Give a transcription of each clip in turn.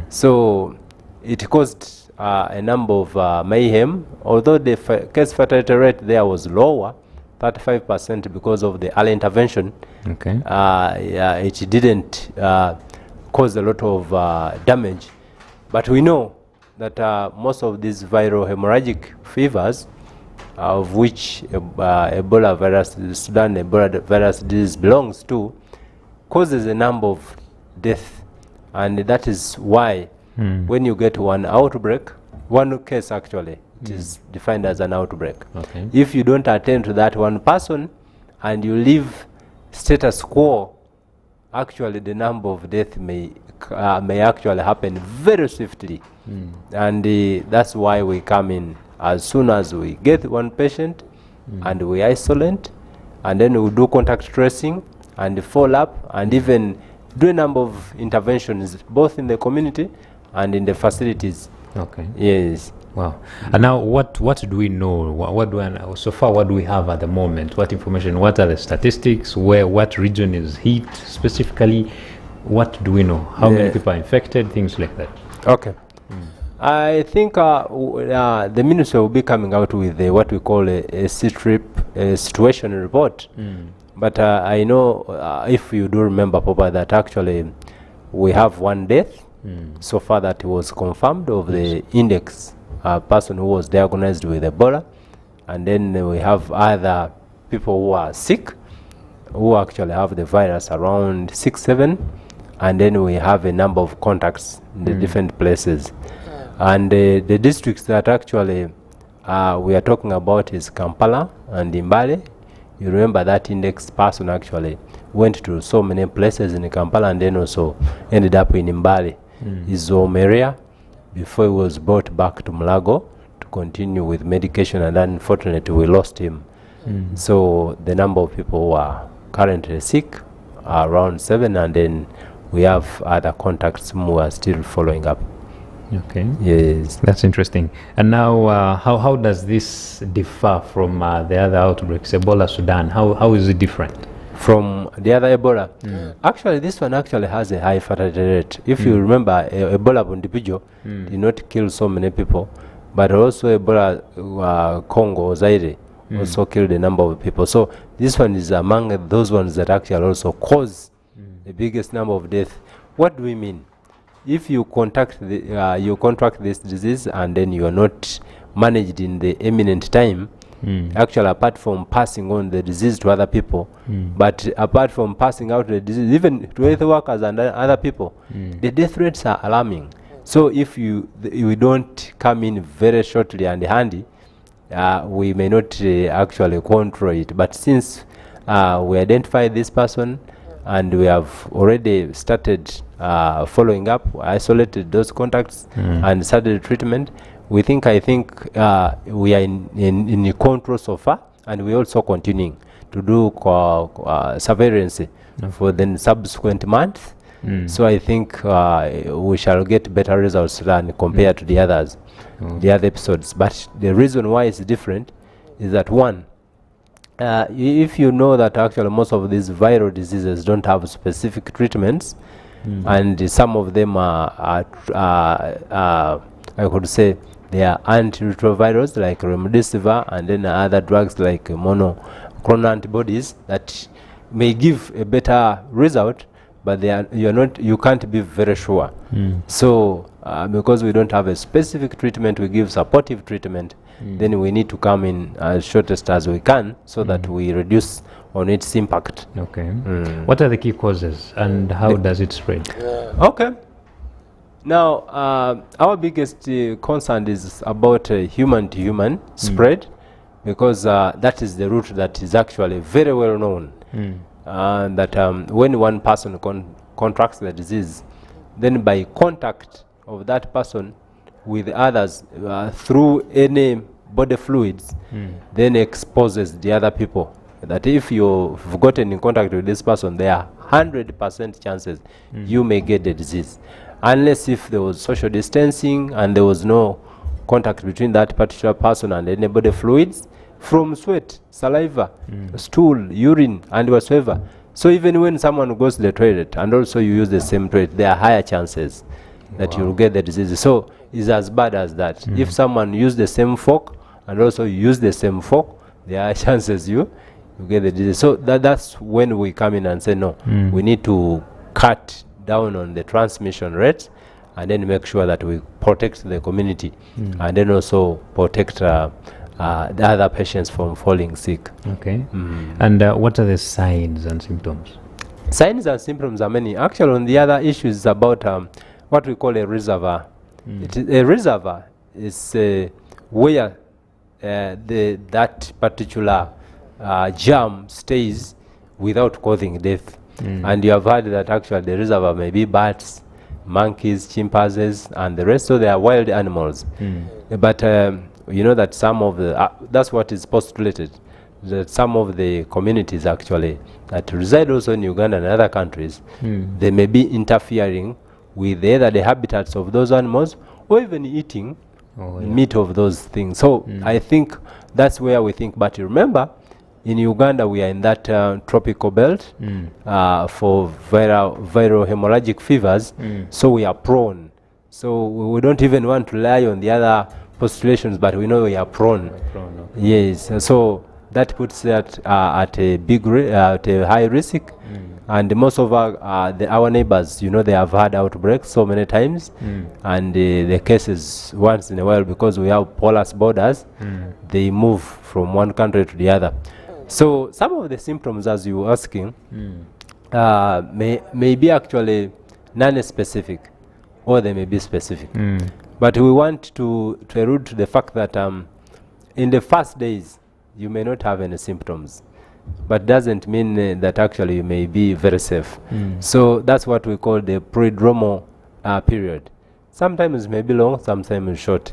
So it caused a number of mayhem, although the case fatality rate there was lower, 35%, because of the early intervention. Okay. It didn't cause a lot of damage. But we know that most of these viral hemorrhagic fevers, of which Ebola virus, Sudan Ebola virus disease belongs to, causes a number of deaths. And that is why when you get one outbreak, one case actually, it is defined as an outbreak. Okay. If you don't attend to that one person and you leave status quo, actually the number of deaths may actually happen very swiftly. And that's why we come in as soon as we get one patient and we isolate, and then we do contact tracing and follow up, and even do a number of interventions both in the community and in the facilities. Okay. Yes. Wow. And now what do we know? So far, what do we have at the moment? What information? What are the statistics? What region is hit specifically? What do we know? How many people are infected? Things like that. Okay. I think the ministry will be coming out with what we call a situation report. But I know if you do remember, Papa, that actually we have one death so far that was confirmed of the index person who was diagnosed with Ebola. And then we have other people who are sick, who actually have the virus, around 6, 7. And then we have a number of contacts in the different places. And the districts that actually we are talking about is Kampala and Mbale. You remember that index person actually went to so many places in Kampala and then also ended up in Mbale. His home area before he was brought back to Mulago to continue with medication, and unfortunately we lost him. So the number of people who are currently sick are around 7, and then we have other contacts who are still following up. Okay. Yes. That's interesting. And now, how does this differ from the other outbreaks, Ebola Sudan? How is it different? From the other Ebola? Actually, this one actually has a high fatality rate. If you remember, Ebola individual did not kill so many people, but also Ebola Congo, Zaire, also killed a number of people. So this one is among those ones that actually also cause the biggest number of deaths. What do we mean? If you contract this disease and then you are not managed in the imminent time, actually apart from passing on the disease to other people, but apart from passing out the disease even to health workers and other people, the death rates are alarming. So if we don't come in very shortly and handy, we may not actually control it. But since we identify this person and we have already started following up, isolated those contacts and started treatment, I think we are in control so far, and we also continuing to do surveillance for the subsequent months. So I think we shall get better results than compared to the others, the other episodes. But the reason why it's different is that, one, if you know that actually most of these viral diseases don't have specific treatments, and some of them are I could say they are antiretrovirals like remdesivir, and then other drugs like monoclonal antibodies that may give a better result, but you can't be very sure. So because we don't have a specific treatment, we give supportive treatment. Then we need to come in as shortest as we can so that we reduce on its impact. Okay. What are the key causes and how does it spread? Okay. Now, our biggest concern is about human to human spread, because that is the route that is actually very well known. That when one person contracts the disease, then by contact of that person with others through any body fluids, then exposes the other people. That if you've gotten in contact with this person, there are 100% chances you may get the disease, unless if there was social distancing and there was no contact between that particular person and any body fluids from sweat, saliva, stool, urine, and whatsoever. So even when someone goes to the toilet and also you use the same toilet, there are higher chances that you'll get the disease. So it's as bad as that. If someone use the same fork and also you use the same fork, there are chances you get the disease. So that's when we come in and say, no, we need to cut down on the transmission rates and then make sure that we protect the community and then also protect the other patients from falling sick. Okay. And what are the signs and symptoms? Signs and symptoms are many. Actually, on the other issues is about what we call a reservoir. A reservoir is where that particular germ stays without causing death. And you have heard that actually the reservoir may be bats, monkeys, chimpanzees, and the rest of their wild animals. But you know that some of the, that's what is postulated, that some of the communities actually that reside also in Uganda and other countries, they may be interfering with either the habitats of those animals or even eating meat of those things. So I think that's where we think. But remember, in Uganda we are in that tropical belt for viral hemorrhagic fevers, so we are prone. So we don't even want to rely on the other postulations, but we know we are prone. Yes, so that puts that at a at a high risk. And most of our neighbors, you know, they have had outbreaks so many times, and the cases once in a while, because we have porous borders, they move from one country to the other. So some of the symptoms, as you were asking, may be actually non-specific, or they may be specific. But we want to allude to the fact that in the first days, you may not have any symptoms, but doesn't mean that actually you may be very safe. So that's what we call the prodromal period. Sometimes it may be long, sometimes short.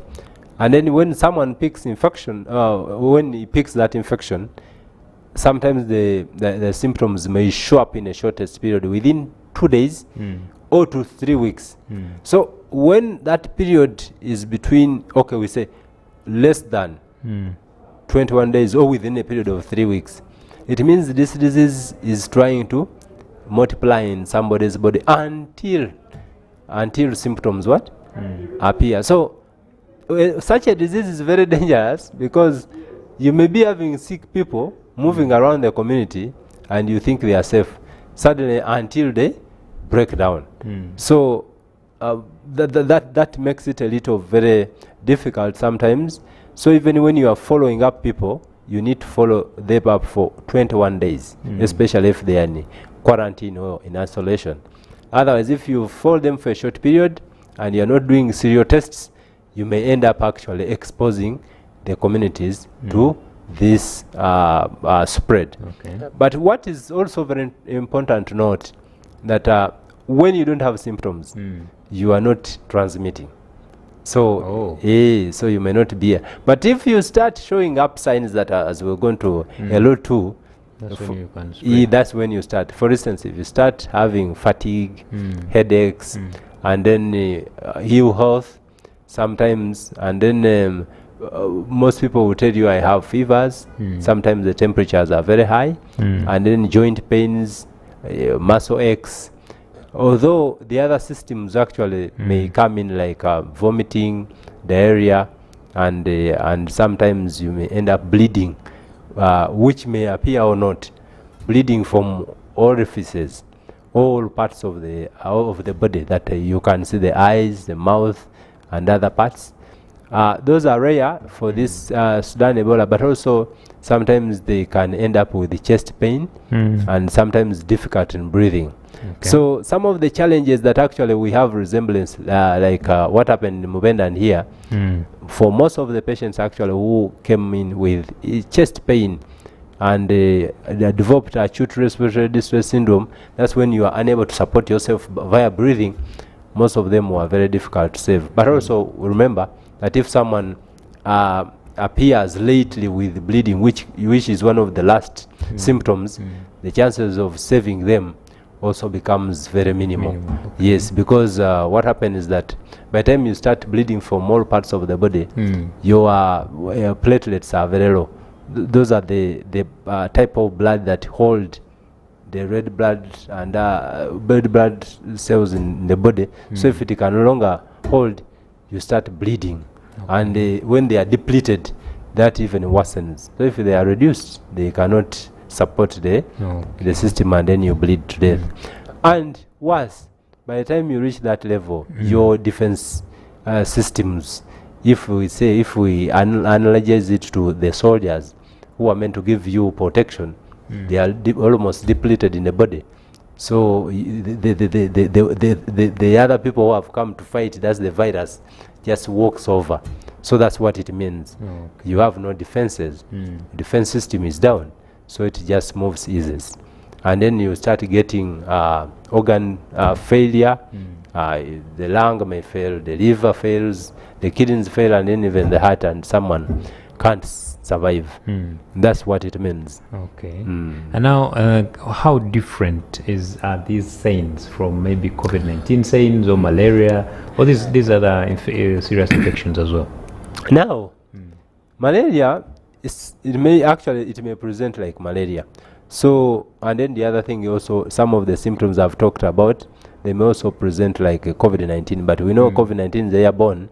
And then when someone picks infection, when he picks that infection, sometimes the symptoms may show up in a shortest period within 2 days or to 3 weeks. So when that period is between, okay, we say less than 21 days or within a period of 3 weeks, it means this disease is trying to multiply in somebody's body until symptoms what appear. So such a disease is very dangerous, because you may be having sick people moving around the community and you think they are safe, suddenly until they break down. So that makes it a little very difficult sometimes. So even when you are following up people, you need to follow them up for 21 days, especially if they are in quarantine or in isolation. Otherwise, if you follow them for a short period and you're not doing serial tests, you may end up actually exposing the communities to this spread. But what is also very important to note, that when you don't have symptoms, you are not transmitting. So, so you may not be. But if you start showing up signs that are, as we're going to allude to, that's when you can spread. That's when you start. For instance, if you start having fatigue, headaches, and then ill health sometimes, and then most people will tell you, I have fevers. Sometimes the temperatures are very high, and then joint pains, muscle aches. Although the other systems actually may come in, like vomiting, diarrhea, and sometimes you may end up bleeding, which may appear or not, bleeding from orifices, all parts of the body that you can see, the eyes, the mouth, and other parts. Those are rare for this Sudan Ebola, but also sometimes they can end up with the chest pain and sometimes difficult in breathing. So some of the challenges that actually we have resemblance, like what happened in Mubenda and here, for most of the patients actually who came in with chest pain and they developed acute respiratory distress syndrome, that's when you are unable to support yourself via breathing. Most of them were very difficult to save. But also remember that if someone appears lately with bleeding, which is one of the last symptoms, the chances of saving them also becomes very minimal. Yes, because what happens is that by the time you start bleeding from all parts of the body, your platelets are very low. Those are the type of blood that hold the red blood and red blood cells in the body. So if it can no longer hold, you start bleeding. And when they are depleted, that even worsens. So if they are reduced, they cannot support the system, and then you bleed to death. And worse, by the time you reach that level, your defense systems, if we analogize it to the soldiers who are meant to give you protection, they are almost depleted in the body. So the other people who have come to fight, that's the virus, just walks over. So that's what it means. You have no defenses. Defense system is down, so it just moves eases. And then you start getting organ failure. The lung may fail, the liver fails, the kidneys fail, and then even the heart, and someone can't survive. That's what it means. Okay. And now, how different are these signs from maybe COVID-19 signs or malaria, or these other serious infections as well? Now, malaria, it may present like malaria. So, and then the other thing also, some of the symptoms I've talked about, they may also present like COVID-19, but we know COVID-19 is airborne,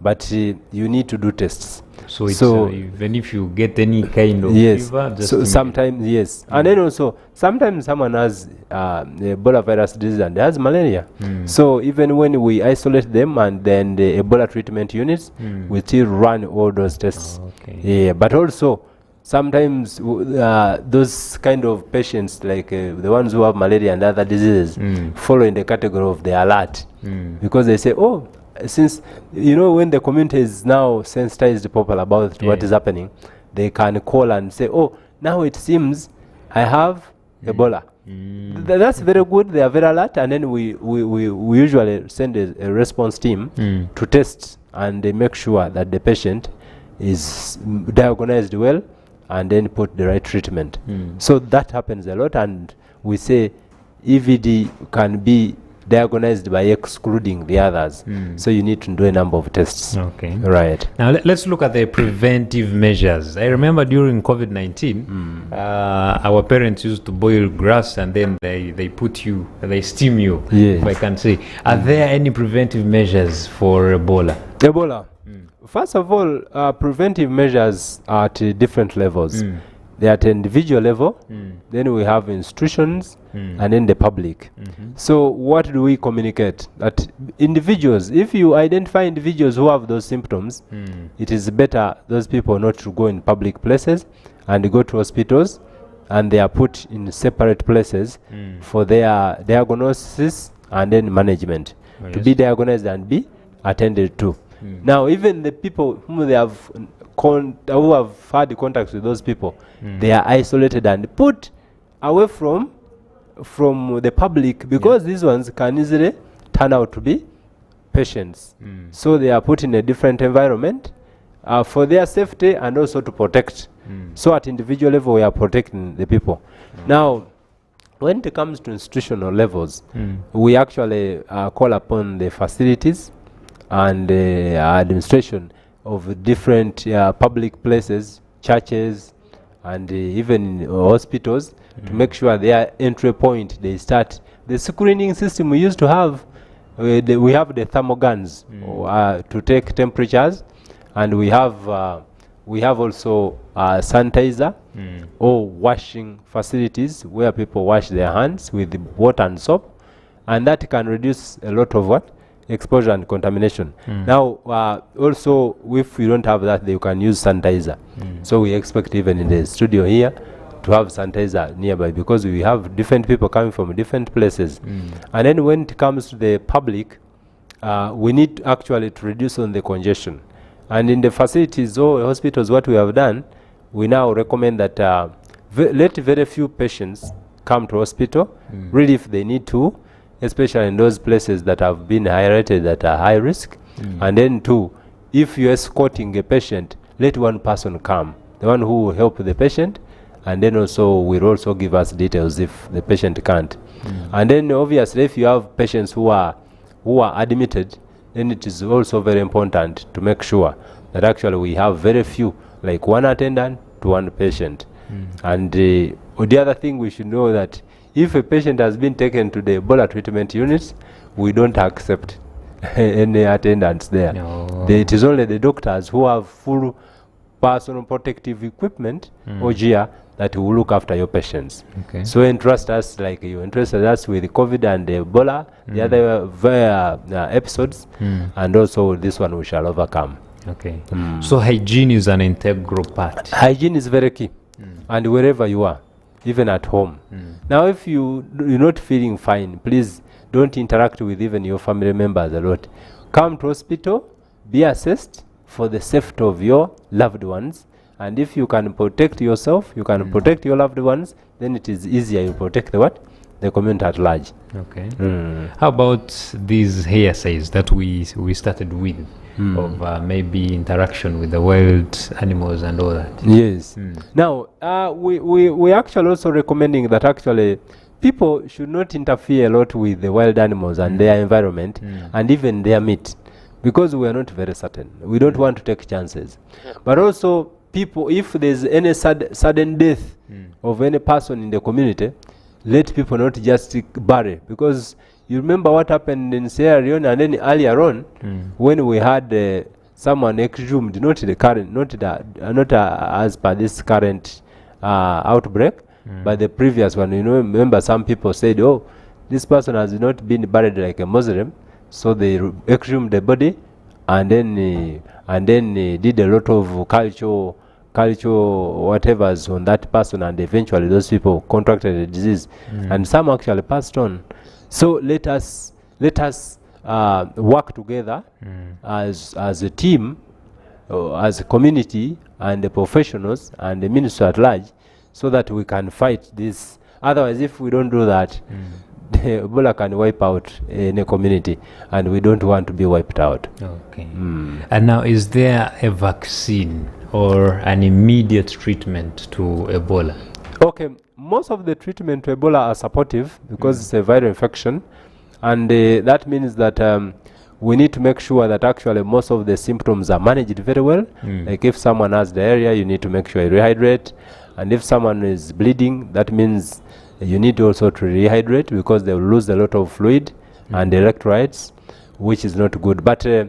but you need to do tests. So it's even if you get any kind of fever, just sometimes and then also sometimes someone has Ebola virus disease and has malaria. So even when we isolate them, and then the Ebola treatment units, we still run all those tests. But also sometimes those kind of patients, like the ones who have malaria and other diseases, follow in the category of the alert, because they say, oh, since when the community is now sensitized people about what is happening, they can call and say, oh, now it seems I have Ebola. That's very good. They are very alert, and then we usually send a response team to test, and they make sure that the patient is diagnosed well, and then put the right treatment. So that happens a lot, and we say EVD can be diagnosed by excluding the others. So you need to do a number of tests. Okay. Right. Now let's look at the preventive measures. I remember during COVID-19, our parents used to boil grass, and then they steam you, if I can say. Are there any preventive measures for Ebola? Ebola. First of all, preventive measures are at different levels. They're at individual level, then we have institutions, and then the public. So what do we communicate? That individuals, if you identify individuals who have those symptoms, it is better those people not to go in public places and go to hospitals, and they are put in separate places for their diagnosis and then management, to be diagnosed and be attended to. Now, even the people whom they have who have had contact with those people, they are isolated and put away from the public, because these ones can easily turn out to be patients. So they are put in a different environment for their safety and also to protect. So at individual level, we are protecting the people. Now, when it comes to institutional levels, we actually call upon the facilities and the administration of different public places, churches, and even hospitals, to make sure their entry point, they start the screening system we used to have. We have the thermal guns to take temperatures, and we have also sanitizer or washing facilities where people wash their hands with water and soap, and that can reduce a lot of exposure and contamination. Now, also, if you don't have that, you can use sanitizer. So we expect even in the studio here to have sanitizer nearby, because we have different people coming from different places. And then when it comes to the public, we need actually to reduce on the congestion. And in the facilities or hospitals, what we have done, we now recommend that let very few patients come to hospital, really if they need to, especially in those places that have been highlighted that are high risk. And then two, if you're escorting a patient, let one person come, the one who will help the patient, and then also will also give us details if the patient can't. And then obviously if you have patients who are admitted, then it is also very important to make sure that actually we have very few, like one attendant to one patient. And the other thing we should know that if a patient has been taken to the Ebola treatment unit, we don't accept any attendants there. No. It is only the doctors who have full personal protective equipment or gear that will look after your patients. Okay. So entrust us like you entrusted us with COVID and Ebola, the other episodes, and also this one we shall overcome. Okay. So hygiene is an integral part. Hygiene is very key, and wherever you are, even at home. Now, if you're not feeling fine, please don't interact with even your family members a lot. Come to hospital, be assessed for the safety of your loved ones. And if you can protect yourself, you can protect your loved ones, then it is easier. You protect the what? The community at large. Okay. How about these hearsays that we started with of maybe interaction with the wild animals and all that? Yes. Now, we actually also recommending that actually people should not interfere a lot with the wild animals and their environment and even their meat, because we are not very certain. We don't want to take chances. But also, people, if there's any sudden death of any person in the community, let people not just bury, because you remember what happened in Sierra Leone and then earlier on when we had someone exhumed, not as per this current outbreak, but the previous one. You know, remember some people said, oh, this person has not been buried like a Muslim, so they exhumed the body and then did a lot of culture whatever's on that person, and eventually those people contracted the disease and some actually passed on. So let us work together as a team, as a community, and the professionals and the ministry at large, so that we can fight this. Otherwise, if we don't do that, Ebola can wipe out in a community, and we don't want to be wiped out. Okay. And now, is there a vaccine or an immediate treatment to Ebola? Okay, most of the treatment to Ebola are supportive because it's a viral infection, and that means that we need to make sure that actually most of the symptoms are managed very well. Like if someone has diarrhea, you need to make sure you rehydrate, and if someone is bleeding, that means you need also to rehydrate, because they will lose a lot of fluid and electrolytes, which is not good. But to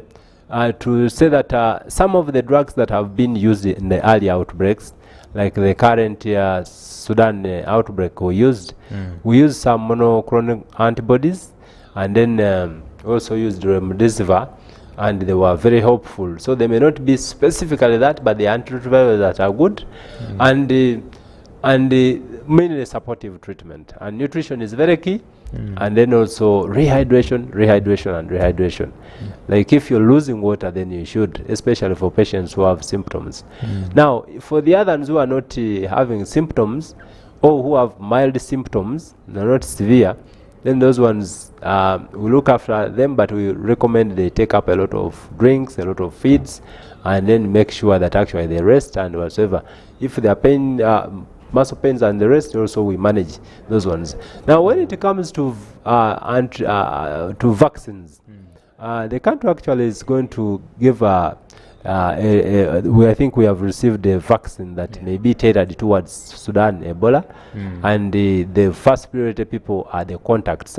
say that some of the drugs that have been used in the early outbreaks, like the current Sudan outbreak, we used some monoclonal antibodies, and then also used remdesivir, and they were very helpful. So they may not be specifically that, but the antiretrovirals that are good, and mainly supportive treatment. And nutrition is very key, and then also rehydration. Like if you're losing water, then you should, especially for patients who have symptoms. Now, for the others who are not having symptoms, or who have mild symptoms, they're not severe, then those ones, we look after them, but we recommend they take up a lot of drinks, a lot of feeds, and then make sure that actually they rest and whatsoever. If they are pain, muscle pains and the rest, also we manage those ones. Now, when it comes to vaccines, the country actually is going to give I think we have received a vaccine that may be tailored towards Sudan Ebola, and the first priority people are the contacts,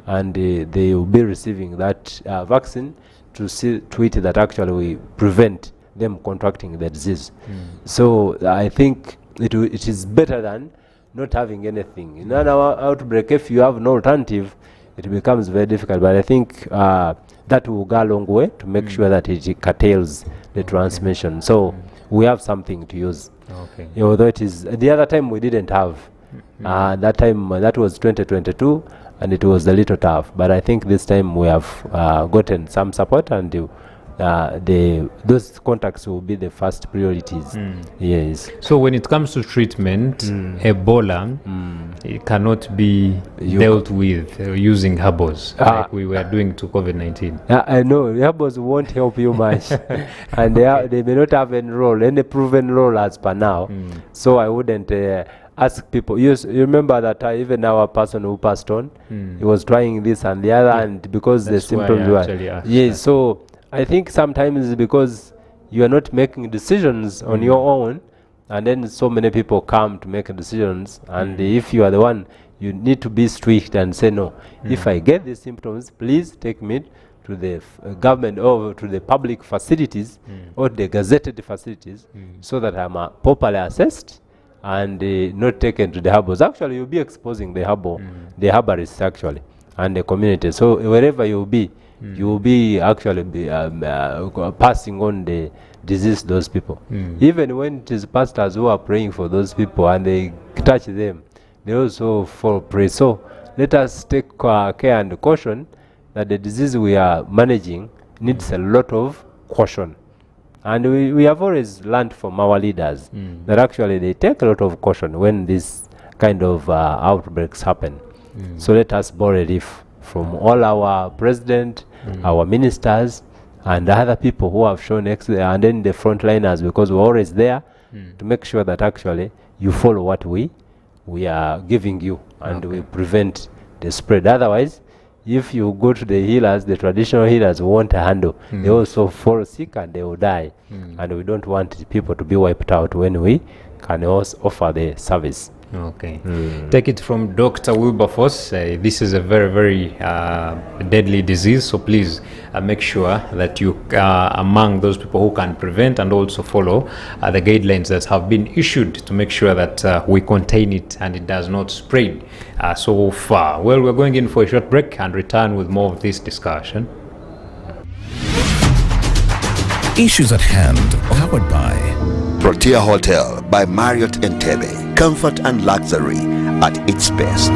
and they will be receiving that vaccine to see to it that actually we prevent them contracting the disease. So I think it is better than not having anything. In an outbreak, if you have no alternative, it becomes very difficult. But I think that will go a long way to make sure that it curtails the transmission. So we have something to use. Although it is the other time we didn't have. That time that was 2022, and it was a little tough. But I think this time we have gotten some support, and those contacts will be the first priorities. Yes. So when it comes to treatment, Ebola, it cannot be dealt with using herbals like we were doing to COVID-19. I know herbals won't help you much, and they may not have any proven role as per now. So I wouldn't ask people. You remember that even our person who passed on, he was trying this and the other, and because the symptoms were yes. So I think sometimes because you are not making decisions on your own, and then so many people come to make decisions, and if you are the one you need to be strict and say no. If I get these symptoms, please take me to the government or to the public facilities or the gazetted facilities so that I'm properly assessed and not taken to the harbors. Actually, you'll be exposing the harbor, the herbarists actually, and the community. So wherever you'll be, you will be actually passing on the disease to those people. Even when it is pastors who are praying for those people and they touch them, they also fall prey. So let us take care and caution that the disease we are managing needs a lot of caution. And we have always learned from our leaders that actually they take a lot of caution when this kind of outbreaks happen. So let us borrow relief from all our president, our ministers, and other people who have shown excellence, and then the frontliners, because we're always there to make sure that actually you follow what we are giving you, and we prevent the spread. Otherwise, if you go to the healers, the traditional healers won't handle. They also fall sick and they will die. And we don't want people to be wiped out when we can also offer the service. Okay. Take it from Dr. Wilberforce. This is a very, very deadly disease. So please make sure that you are among those people who can prevent and also follow the guidelines that have been issued to make sure that we contain it and it does not spread so far. Well, we're going in for a short break and return with more of this discussion. Issues at hand, powered by Protea Hotel by Marriott Entebbe. Comfort and luxury at its best.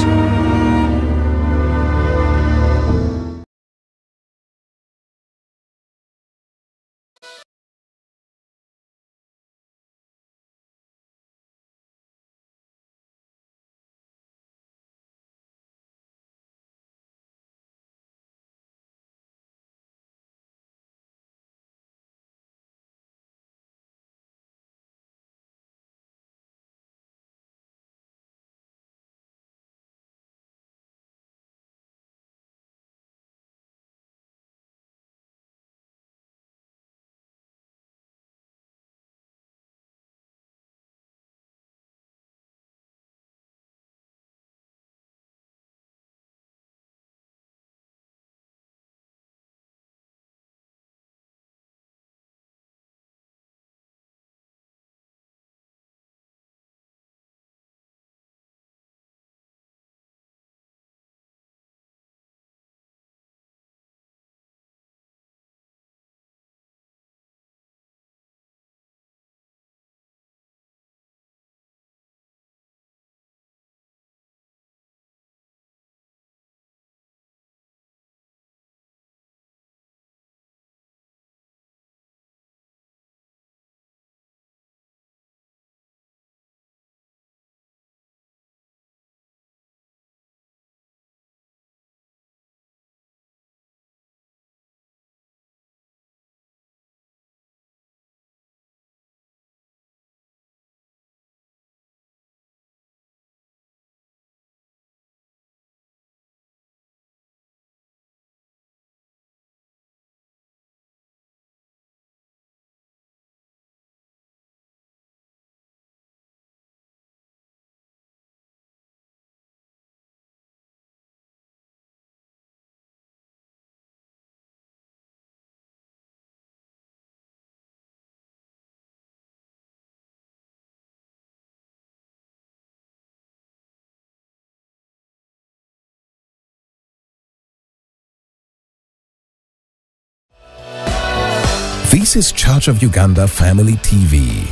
This is Church of Uganda Family TV.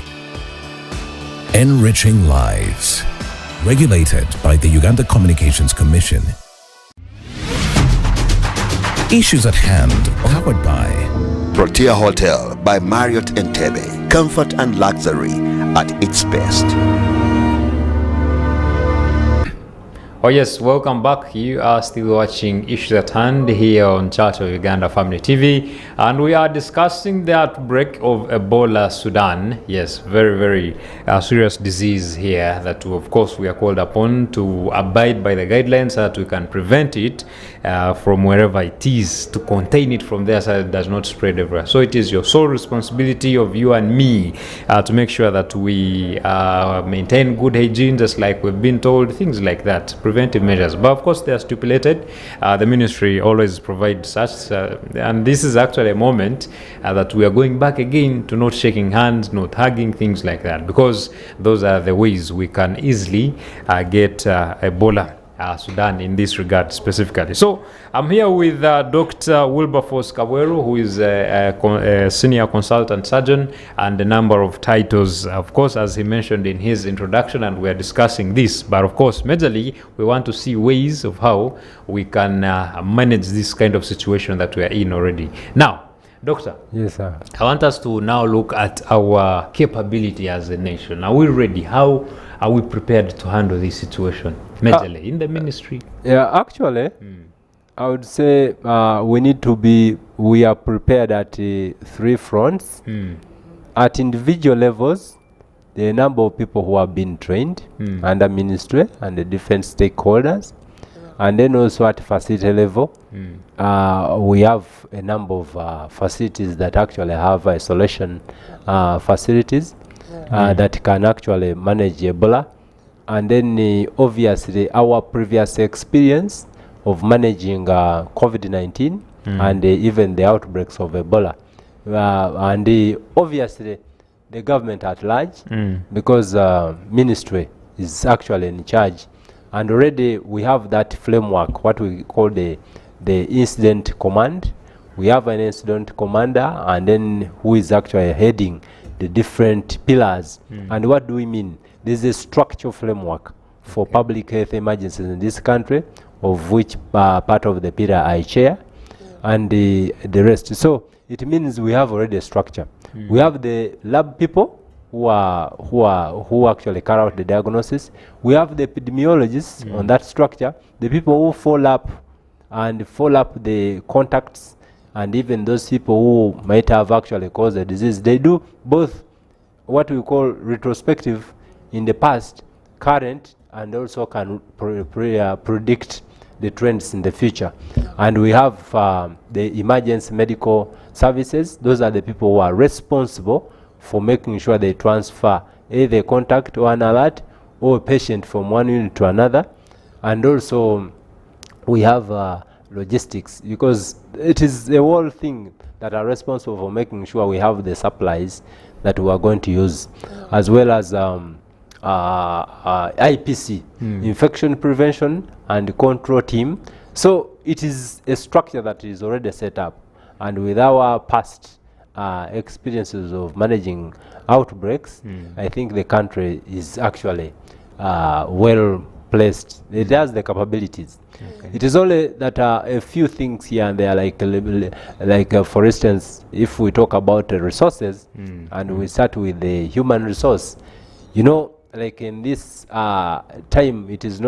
Enriching lives. Regulated by the Uganda Communications Commission. Issues at hand, powered by Protea Hotel by Marriott Entebbe. Comfort and luxury at its best. Oh yes, welcome back. You are still watching Issues at Hand here on Church of Uganda Family TV, and we are discussing the outbreak of Ebola Sudan. Yes, very, very serious disease here that of course we are called upon to abide by the guidelines so that we can prevent it from wherever it is, to contain it from there so that it does not spread everywhere. So it is your sole responsibility of you and me to make sure that we maintain good hygiene, just like we've been told, things like that. preventive measures. But of course, they are stipulated. The ministry always provides such, and this is actually a moment that we are going back again to not shaking hands, not hugging, things like that, because those are the ways we can easily get Ebola. Sudan in this regard specifically. So I'm here with Dr. Wilberforce Kabweru, who is a senior consultant surgeon, and a number of titles, of course, as he mentioned in his introduction, and we are discussing this. But of course, majorly, we want to see ways of how we can manage this kind of situation that we are in already. Now, Doctor, yes, sir. I want us to now look at our capability as a nation. Are we ready? How are we prepared to handle this situation majorly in the ministry? Yeah, actually, I would say we are prepared at 3 fronts. At individual levels, there are a number of people who have been trained under ministry and the different stakeholders. And then also at facility level, we have a number of facilities that actually have isolation facilities that can actually manage Ebola. And then obviously our previous experience of managing COVID-19 and even the outbreaks of Ebola. And obviously the government at large, because ministry is actually in charge. And already we have that framework, what we call the incident command. We have an incident commander, and then who is actually heading the different pillars. And what do we mean? There's a structural framework for public health emergencies in this country, of which part of the pillar I chair, and the rest. So it means we have already a structure. We have the lab people who actually carry out the diagnosis. We have the epidemiologists on that structure, the people who follow up the contacts, and even those people who might have actually caused the disease. They do both what we call retrospective in the past, current, and also can predict the trends in the future. And we have the emergency medical services. Those are the people who are responsible for making sure they transfer either a contact or an alert or a patient from one unit to another. And also we have logistics, because it is the whole thing that are responsible for making sure we have the supplies that we are going to use, as well as IPC, infection prevention and control team. So it is a structure that is already set up, and with our past experiences of managing outbreaks, I think the country is actually well placed. It has the capabilities. It is only that a few things here and there, like for instance, if we talk about the resources, and we start with the human resource, you know, like in this time, it did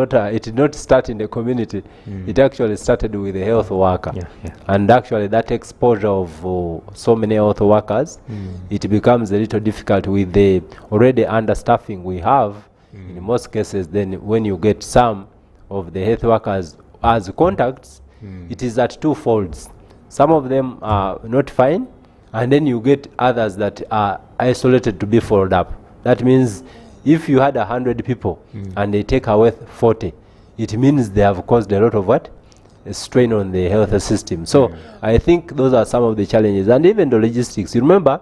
not start in the community. It actually started with the health worker. And actually that exposure of so many health workers, it becomes a little difficult with the already understaffing we have in most cases. Then when you get some of the health workers as contacts, it is at two folds. Some of them are not fine, and then you get others that are isolated to be followed up. That means if you had 100 people and they take away 40, it means they have caused a lot of what? A strain on the health system. So I think those are some of the challenges. And even the logistics. You remember,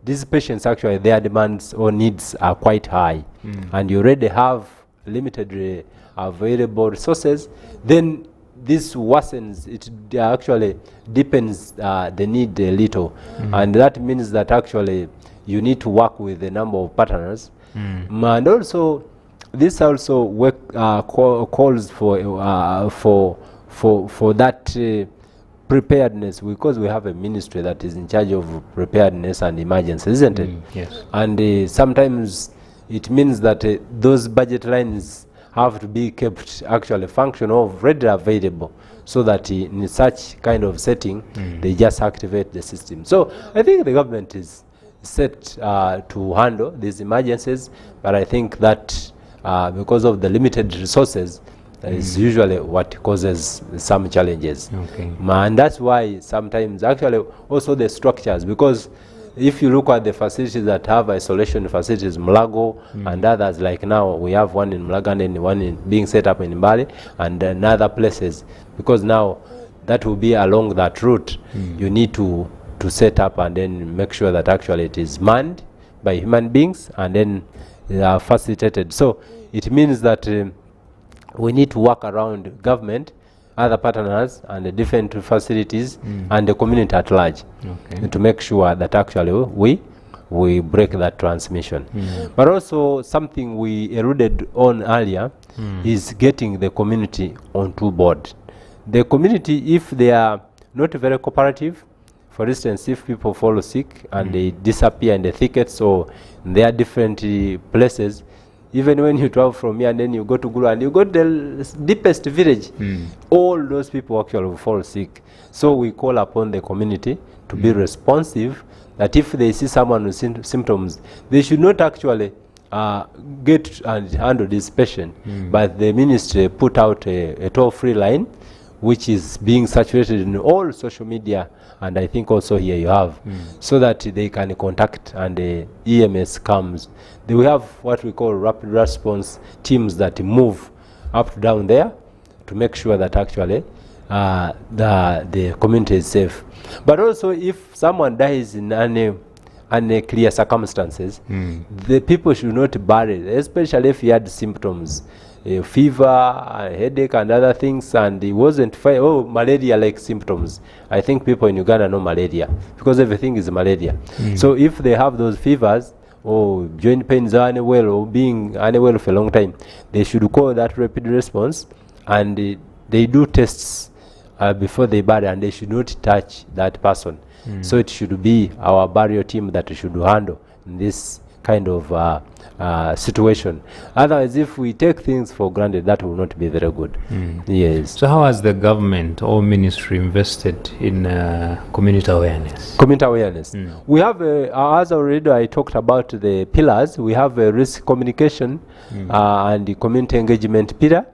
these patients actually, their demands or needs are quite high. And you already have limited available resources. Then this worsens, it actually deepens the need a little. And that means that actually you need to work with a number of partners. And also, this also calls for that preparedness, because we have a ministry that is in charge of preparedness and emergency, isn't it? Yes. And sometimes it means that those budget lines have to be kept actually functional, readily available, so that in such kind of setting, they just activate the system. So I think the government is set to handle these emergencies, but I think that because of the limited resources, is usually what causes some challenges. And that's why sometimes actually also the structures, because if you look at the facilities that have isolation facilities, Mulago and others, like now we have one in Mulago and then one being set up in Mbale and other places, because now that will be along that route. You need to set up and then make sure that actually it is manned by human beings and then facilitated. So it means that we need to work around government, other partners and the different facilities and the community at large to make sure that actually we break that transmission. But also something we alluded on earlier is getting the community onto board. The community, if they are not very cooperative, for instance, if people fall sick and they disappear in the thickets or they are different places, even when you travel from here and then you go to Gulu and you go to the deepest village, all those people actually will fall sick. So we call upon the community to be responsive, that if they see someone with symptoms, they should not actually get and handle this patient, but the ministry put out a toll-free line, which is being saturated in all social media, and I think also here you have, so that they can contact and the EMS comes. They will have what we call rapid response teams that move up down there to make sure that actually the community is safe. But also if someone dies in unclear circumstances, the people should not bury, especially if he had symptoms. Fever, headache and other things, and he wasn't fine. Oh, malaria-like symptoms. I think people in Uganda know malaria because everything is malaria. So if they have those fevers or joint pains are unwell or being unwell for a long time, they should call that rapid response and they do tests before they bury, and they should not touch that person. So it should be our burial team that should handle this kind of situation. Otherwise, if we take things for granted, that will not be very good. Yes. So how has the government or ministry invested in community awareness? Community awareness. We have, as already I talked about the pillars, we have a risk communication and the community engagement pillar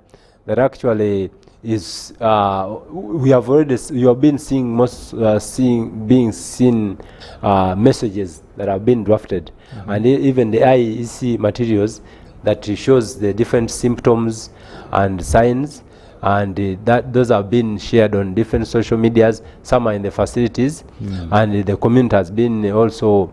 that actually is, we have already, you have been seeing being seen messages that have been drafted, and even the IEC materials that shows the different symptoms and signs, and those have been shared on different social medias. Some are in the facilities, and the community has been also,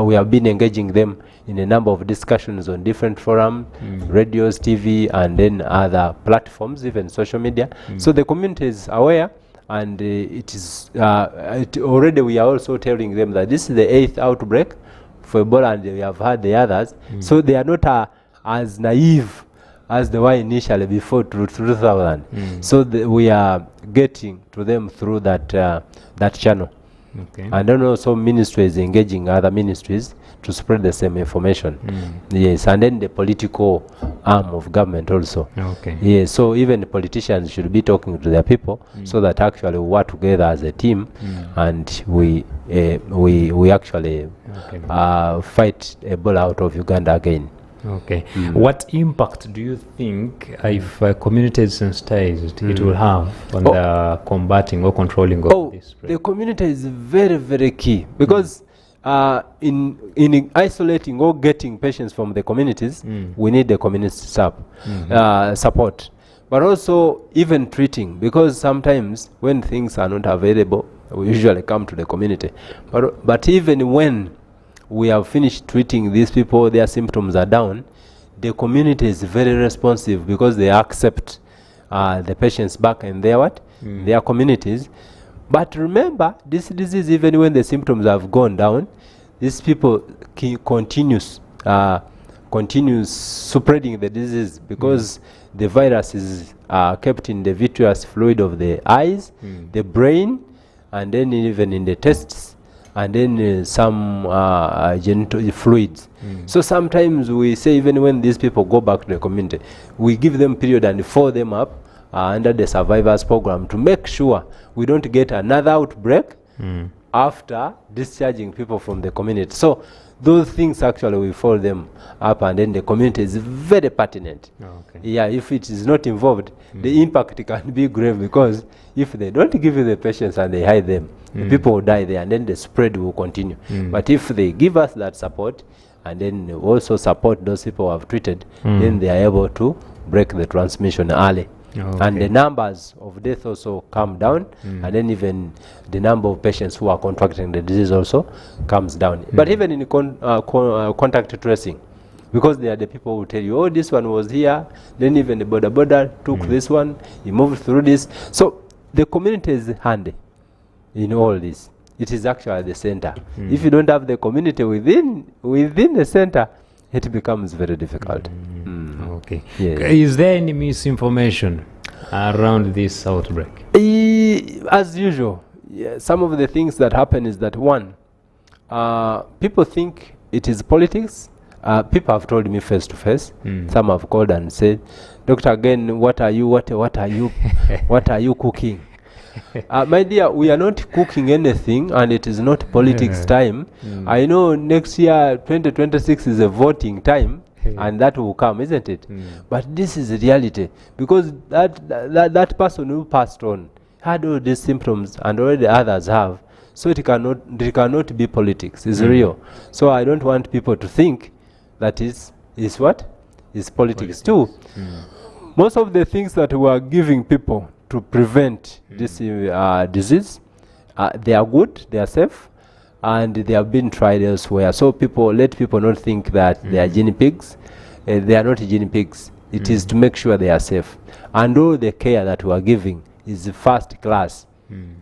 we have been engaging them in a number of discussions on different forums, radios, TV, and then other platforms, even social media. So the community is aware, and it is already we are also telling them that this is the 8th outbreak for Ebola, and we have had the others. So they are not as naive as they were initially before 2000. So we are getting to them through that channel. And then also ministry is engaging other ministries to spread the same information. Yes, and then the political arm of government also. Yes, so even the politicians should be talking to their people so that actually we work together as a team, and we actually fight Ebola out of Uganda again. What impact do you think if community is sensitized it will have on the combating or controlling of this spread? The community is very, very key, because in isolating or getting patients from the communities, we need the community support. But also even treating, because sometimes when things are not available, we usually come to the community. But even when we have finished treating these people, their symptoms are down, the community is very responsive, because they accept the patients back in their communities. But remember, this disease, even when the symptoms have gone down, these people continues spreading the disease, because the virus is kept in the vitreous fluid of the eyes, the brain, and then even in the testes, and then some genital fluids. So sometimes we say, even when these people go back to the community, we give them period and follow them up under the survivors program to make sure we don't get another outbreak after discharging people from the community. So those things actually we follow them up, and then the community is very pertinent. Yeah, if it is not involved, the impact can be grave, because if they don't give you the patients and they hide them, the people will die there, and then the spread will continue. But if they give us that support, and then also support those people who have treated, then they are able to break the transmission early. And the numbers of death also come down, and then even the number of patients who are contracting the disease also comes down. But even in contact tracing, because they are the people who tell you, oh, this one was here, then even the border took this one, he moved through this. So the community is handy in all this. It is actually the center. If you don't have the community within the center, it becomes very difficult. Okay. Yes. Is there any misinformation around this outbreak? As usual, some of the things that happen is that, one, people think it is politics. People have told me face to face. Some have called and said, "Doctor, again, what are you what are you cooking?" My dear, we are not cooking anything, and it is not politics time. I know next year 2026 is a voting time, and that will come, isn't it? But this is reality, because that person who passed on had all these symptoms, and already others have. So it cannot be politics. It's real. So I don't want people to think that is what is politics too. Most of the things that we are giving people to prevent this disease, they are good, they are safe, and they have been tried elsewhere. So let people not think that they are guinea pigs. They are not guinea pigs. It is to make sure they are safe. And all the care that we are giving is first class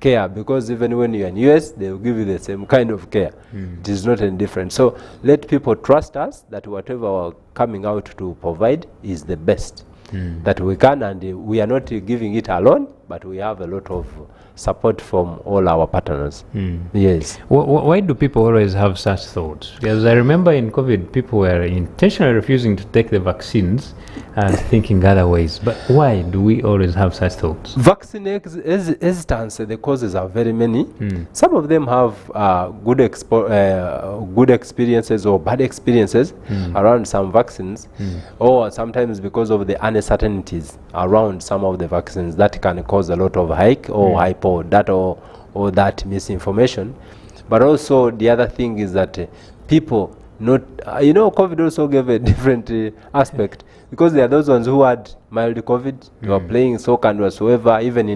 care, because even when you're in US, they will give you the same kind of care. It is not any different. So let people trust us that whatever we're coming out to provide is the best that we can, and we are not giving it alone, but we have a lot of support from all our partners. Yes. Why do people always have such thoughts? Because I remember in COVID, people were intentionally refusing to take the vaccines and thinking other ways. But why do we always have such thoughts? Vaccine hesitance, the causes are very many. Some of them have good experiences or bad experiences around some vaccines, or sometimes because of the uncertainties around some of the vaccines that can cause a lot of hike or hypo, that or that misinformation. But also the other thing is that people not, COVID also gave a different aspect, because there are those ones who had mild COVID, they were playing soccer and whatsoever, even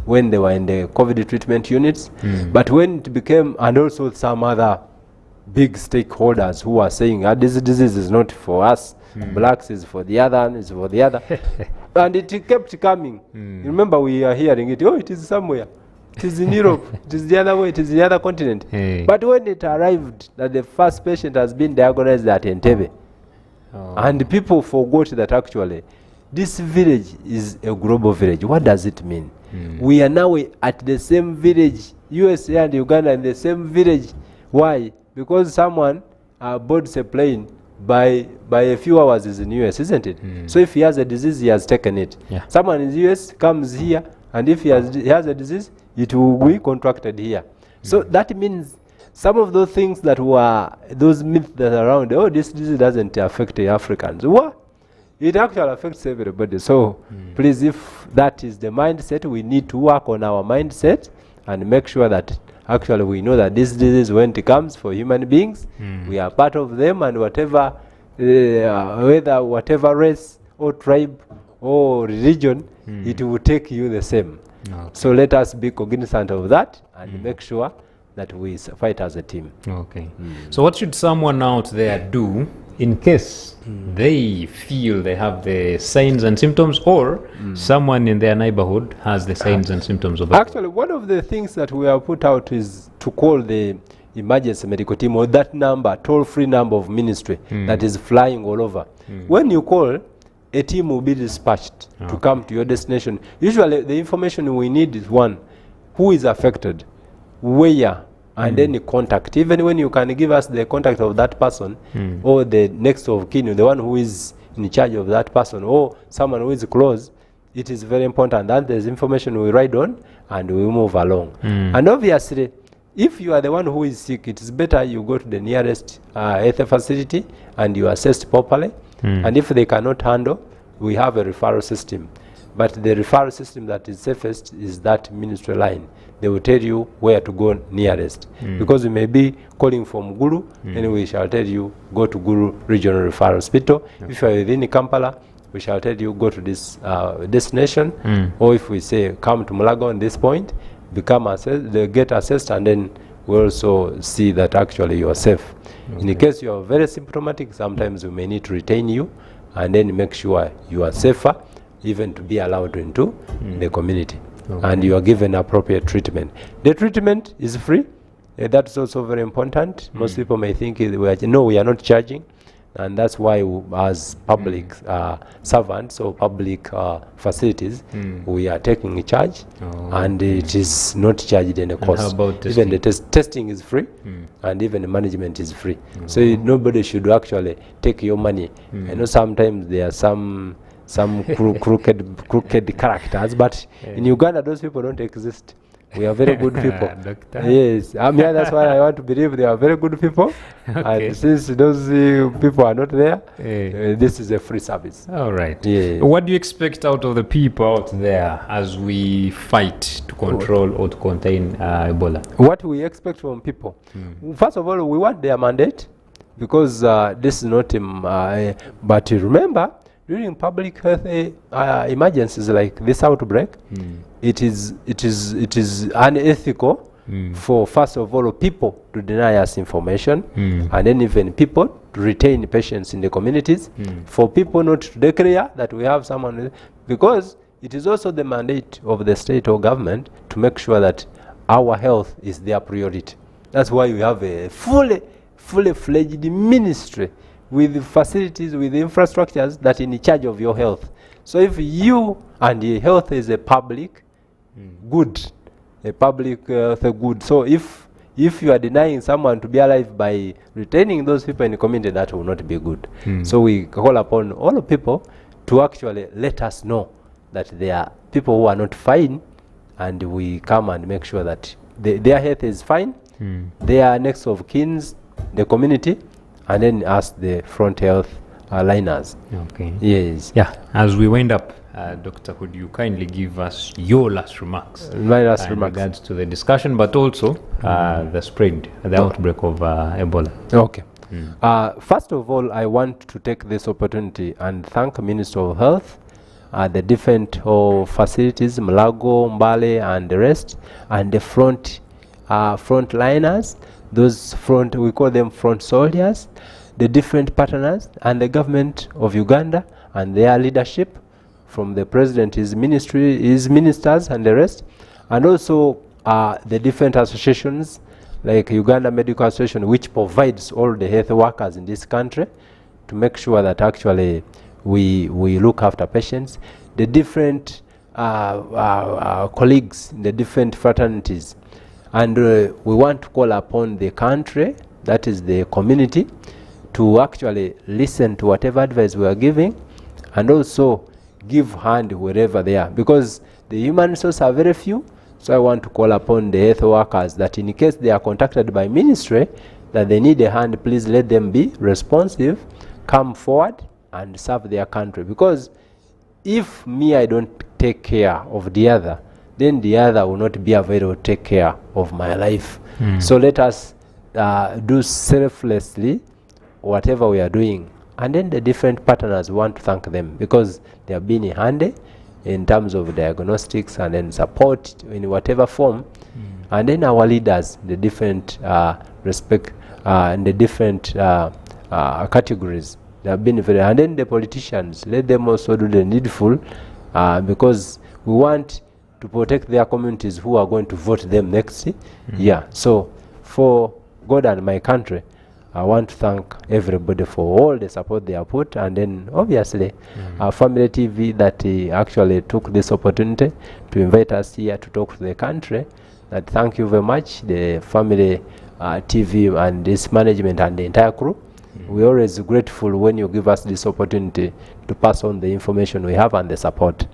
when they were in the COVID treatment units. But when it became, and also some other big stakeholders who are saying, this disease is not for us, blacks is for the other, and is for the other. And it kept coming. Remember, we are hearing it, it is somewhere. It is in Europe, it is the other way, it is the other continent. But when it arrived that the first patient has been diagnosed at Entebbe, and people forgot that actually this village is a global village. What does it mean? We are now at the same village, USA and Uganda in the same village. Why? Because someone boards a plane by a few hours is in US, isn't it? So if he has a disease, he has taken it. Someone in the US comes here, and if he has a disease, it will be contracted here. So that means some of those things that were, those myths that are around, this disease doesn't affect the Africans. What? It actually affects everybody. So please, if that is the mindset, we need to work on our mindset and make sure that actually we know that this disease, when it comes for human beings, we are part of them, and whatever, whatever race or tribe or religion, it will take you the same. So let us be cognizant of that and make sure that we fight as a team. So what should someone out there do in case they feel they have the signs and symptoms, or someone in their neighborhood has the signs and symptoms of Ebola? Actually, one of the things that we have put out is to call the emergency medical team, or that number, toll-free number of ministry that is flying all over. When you call, a team will be dispatched to come to your destination. Usually the information we need is, one, who is affected, where, and then the contact. Even when you can give us the contact of that person, or the next of kin, the one who is in charge of that person, or someone who is close, it is very important that there's information we write on and we move along. And obviously, if you are the one who is sick, it is better you go to the nearest health facility and you are assessed properly. And if they cannot handle, we have a referral system. But the referral system that is safest is that ministry line. They will tell you where to go nearest. Because we may be calling from Gulu, and we shall tell you go to Gulu Regional Referral Hospital. If you are within Kampala, we shall tell you go to this destination. Or if we say come to Mulago on this point, become assessed, they get assessed, and then we also see that actually you are safe. In the case you are very symptomatic, sometimes we may need to retain you and then make sure you are safer, even to be allowed into the community. And you are given appropriate treatment. The treatment is free. That's also very important. Most people may think we are not charging. And that's why as public servants or public facilities, we are taking charge, and it is not charged any cost. How about even the testing is free, and even the management is free. So nobody should actually take your money. I know sometimes there are some crooked characters, but in Uganda those people don't exist. We are very good people. Yes, I mean, that's why I want to believe they are very good people. And since those people are not there, this is a free service. All right. Yeah. What do you expect out of the people out there as we fight to control or to contain Ebola? What we expect from people? First of all, we want their mandate, because this is not but remember, during public health emergencies like this outbreak, it is unethical for, first of all, people to deny us information, and then even people to retain patients in the communities, for people not to declare that we have someone, because it is also the mandate of the state or government to make sure that our health is their priority. That's why we have a fully fledged ministry with facilities, with infrastructures that in charge of your health. So if you, and your health is a public good, a public health good. So if you are denying someone to be alive by retaining those people in the community, that will not be good. So we call upon all people to actually let us know that there are people who are not fine, and we come and make sure that their health is fine. They are next of kins, the community, and then ask the front health liners. Okay. Yes. Yeah. As we wind up, Doctor, could you kindly give us your last remarks? My last in remarks. regards to the discussion, but also the spread, the outbreak of Ebola. Okay. First of all, I want to take this opportunity and thank Minister of Health, the different facilities, Mulago, Mbale, and the rest, and the front liners. Those we call them front soldiers, the different partners, and the government of Uganda and their leadership, from the president, his ministry, his ministers, and the rest, and also the different associations like Uganda Medical Association, which provides all the health workers in this country to make sure that actually we look after patients, the different colleagues, the different fraternities. And we want to call upon the country, that is the community, to actually listen to whatever advice we are giving, and also give hand wherever they are, because the human resources are very few. So I want to call upon the health workers that in case they are contacted by ministry that they need a hand, please let them be responsive, come forward and serve their country. Because if me, I don't take care of the other, then the other will not be available to take care of my life. So let us do selflessly whatever we are doing. And then the different partners, want to thank them because they have been handy in terms of diagnostics and then support in whatever form. And then our leaders, the different and the different categories, they have been very, and then the politicians, let them also do the needful, because we want to protect their communities who are going to vote them next year. So for God and my country, I want to thank everybody for all the support they have put, and then obviously Family TV that actually took this opportunity to invite us here to talk to the country. That thank you very much, the Family TV and this management and the entire crew. We're always grateful when you give us this opportunity to pass on the information we have and the support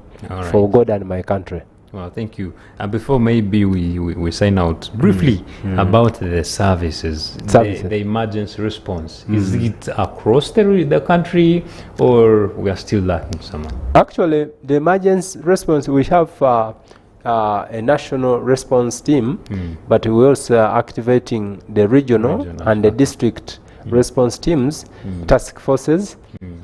for God and my country. Well, thank you. Before maybe we sign out, briefly about the services. The emergency response. Is it across the country, or we are still lacking some? Actually, the emergency response, we have a national response team, but we also are activating the regional and the district response teams, task forces,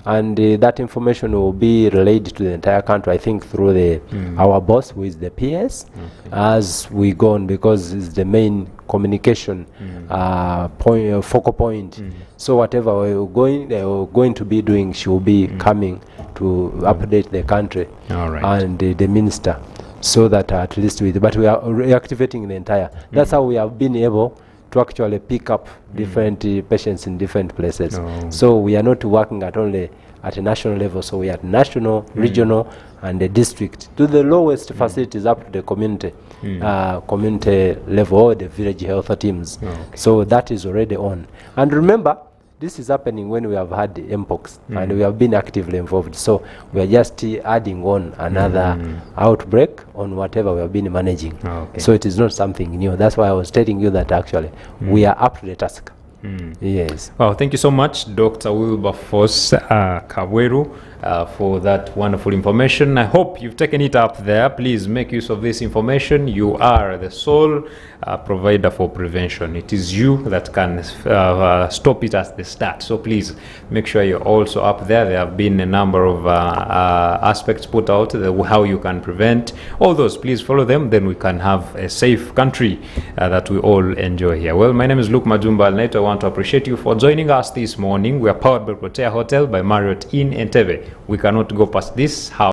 and that information will be relayed to the entire country, I think, through our boss, who is the PS, as we go on, because it's the main communication focal point. So whatever we're going to be doing, she will be coming to update the country and the minister, so that at least but we are reactivating the entire. That's how we have been able to actually pick up different patients in different places. So we are not working only at a national level, so we are at national, regional, and the district, to the lowest facilities up to the community level, or the village health teams. So that is already on. And remember, this is happening when we have had the mpox, and we have been actively involved. So we are just adding on another outbreak on whatever we have been managing. So it is not something new. That's why I was telling you that actually we are up to the task. Yes. Well, thank you so much, Dr. Wilberforce Kabweru, for that wonderful information. I hope you've taken it up there. Please make use of this information. You are the sole provider for prevention. It is you that can stop it at the start. So please make sure you're also up there. There have been a number of aspects put out, how you can prevent all those. Please follow them, then we can have a safe country that we all enjoy here. Well, my name is Luke Majumba Alnet. I want to appreciate you for joining us this morning. We are powered by Protea Hotel by Marriott in Entebbe. We cannot go past this.